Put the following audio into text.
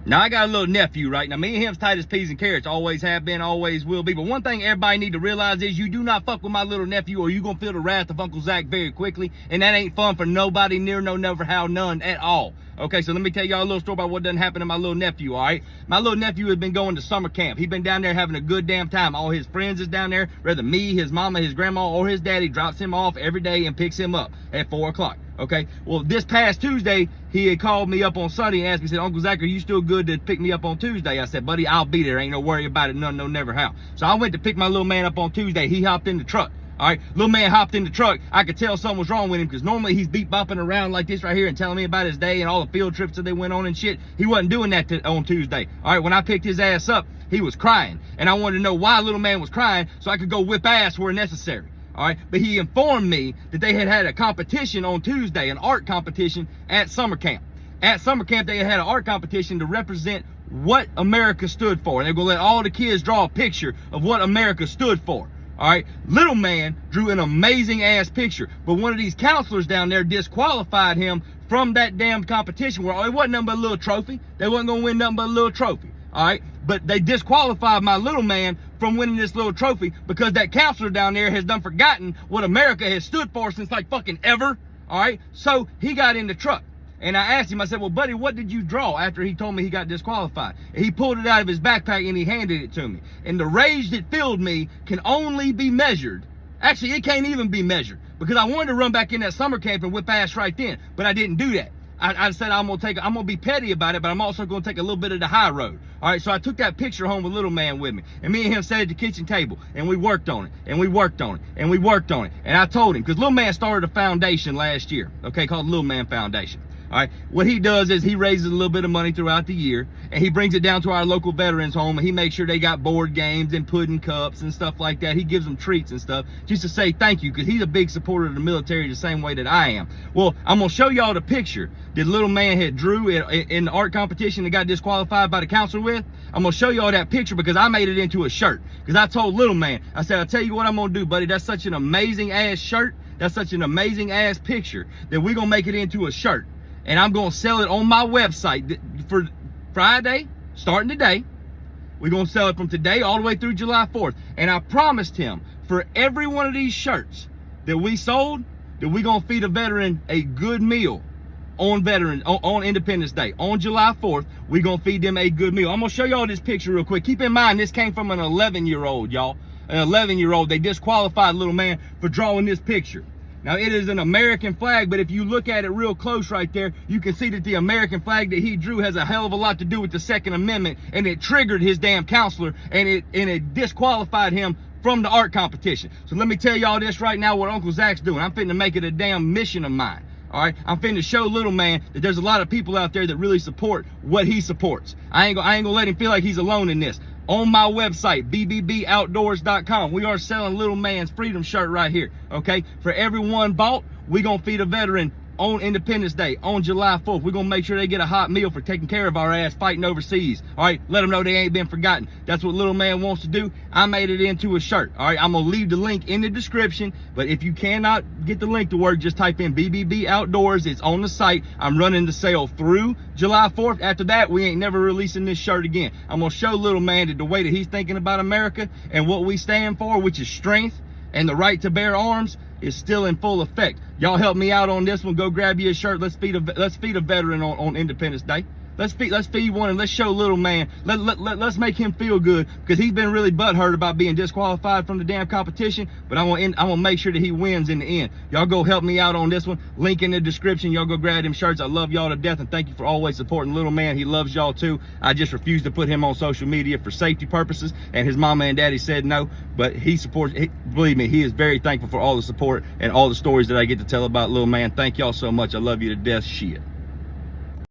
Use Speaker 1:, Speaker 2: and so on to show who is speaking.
Speaker 1: Now, I got a little nephew, right? Now, me and him's tight as peas and carrots. Always have been, always will be. But one thing everybody need to realize is you do not fuck with my little nephew or you're going to feel the wrath of Uncle Zach very quickly. And that ain't fun for nobody, near, no, never, how, none at all. Okay, so let me tell y'all a little story about what done happened to my little nephew, all right? My little nephew has been going to summer camp. He been down there having a good damn time. All his friends is down there. Whether me, his mama, his grandma, or his daddy drops him off every day and picks him up at 4 o'clock. Okay, well, this past Tuesday, he had called me up on Sunday and asked me, said, Uncle Zach, are you still good to pick me up on Tuesday? I said, buddy, I'll be there. Ain't no worry about it. None, no, never, how. So I went to pick my little man up on Tuesday. He hopped in the truck. All right, little man hopped in the truck. I could tell something was wrong with him because normally he's beat bopping around like this right here and telling me about his day and all the field trips that they went on and shit. He wasn't doing that on Tuesday. All right, when I picked his ass up, he was crying. And I wanted to know why little man was crying so I could go whip ass where necessary. All right, but he informed me that they had a competition on Tuesday, an art competition at summer camp. At summer camp, they had an art competition to represent what America stood for. And they're gonna let all the kids draw a picture of what America stood for. All right, little man drew an amazing ass picture, but one of these counselors down there disqualified him from that damn competition where it wasn't nothing but a little trophy. They wasn't gonna win nothing but a little trophy. All right, but they disqualified my little man from winning this little trophy because that counselor down there has done forgotten what America has stood for since like fucking ever. All right, so he got in the truck and I asked him, I said, well, buddy, what did you draw after he told me he got disqualified? And he pulled it out of his backpack and he handed it to me. And the rage that filled me can only be measured. Actually, it can't even be measured because I wanted to run back in that summer camp and whip ass right then, but I didn't do that. I said I'm gonna be petty about it, but I'm also gonna take a little bit of the high road. All right, so I took that picture home with little man with me, and me and him sat at the kitchen table, and we worked on it, and we worked on it, and we worked on it. And I told him, because little man started a foundation last year, okay, called Little Man Foundation. All right, what he does is he raises a little bit of money throughout the year and he brings it down to our local veterans home and he makes sure they got board games and pudding cups and stuff like that. He gives them treats and stuff just to say thank you because he's a big supporter of the military the same way that I am. Well, I'm going to show y'all the picture that little man had drew in the art competition that got disqualified by the counselor with. I'm going to show y'all that picture because I made it into a shirt because I told little man, I said, I'll tell you what I'm going to do, buddy. That's such an amazing ass shirt. That's such an amazing ass picture that we're going to make it into a shirt. And I'm going to sell it on my website for Friday, starting today. We're going to sell it from today all the way through July 4th. And I promised him for every one of these shirts that we sold, that we're going to feed a veteran a good meal on Independence Day. On July 4th, we're going to feed them a good meal. I'm going to show y'all this picture real quick. Keep in mind, this came from an 11-year-old, y'all. An 11-year-old. They disqualified little man for drawing this picture. Now, it is an American flag, but if you look at it real close right there, you can see that the American flag that he drew has a hell of a lot to do with the Second Amendment, and it triggered his damn counselor, and it disqualified him from the art competition. So let me tell y'all this right now, what Uncle Zach's doing. I'm finna make it a damn mission of mine. All right, I'm finna show little man that there's a lot of people out there that really support what he supports. I ain't gonna let him feel like he's alone in this. On my website, bbboutdoors.com, we are selling little man's freedom shirt right here, okay? For every one bought, we gonna feed a veteran on Independence Day, on July 4th. We're gonna make sure they get a hot meal for taking care of our ass fighting overseas. All right, let them know they ain't been forgotten. That's what little man wants to do. I made it into a shirt. All right, I'm gonna leave the link in the description, but if you cannot get the link to work, just type in BBB Outdoors. It's on the site. I'm running the sale through July 4th. After that, we ain't never releasing this shirt again. I'm gonna show little man that the way that he's thinking about America and what we stand for, which is strength and the right to bear arms, is still in full effect. Y'all help me out on this one. Go grab you a shirt. Let's feed a veteran on Independence Day. Let's feed one and let's show little man. Let's make him feel good because he's been really butthurt about being disqualified from the damn competition. But I'm gonna make sure that he wins in the end. Y'all go help me out on this one. Link in the description. Y'all go grab them shirts. I love y'all to death and thank you for always supporting little man. He loves y'all too. I just refuse to put him on social media for safety purposes. And his mama and daddy said no, but he supports. Believe me, he is very thankful for all the support and all the stories that I get to tell about little man. Thank y'all so much. I love you to death. Shit.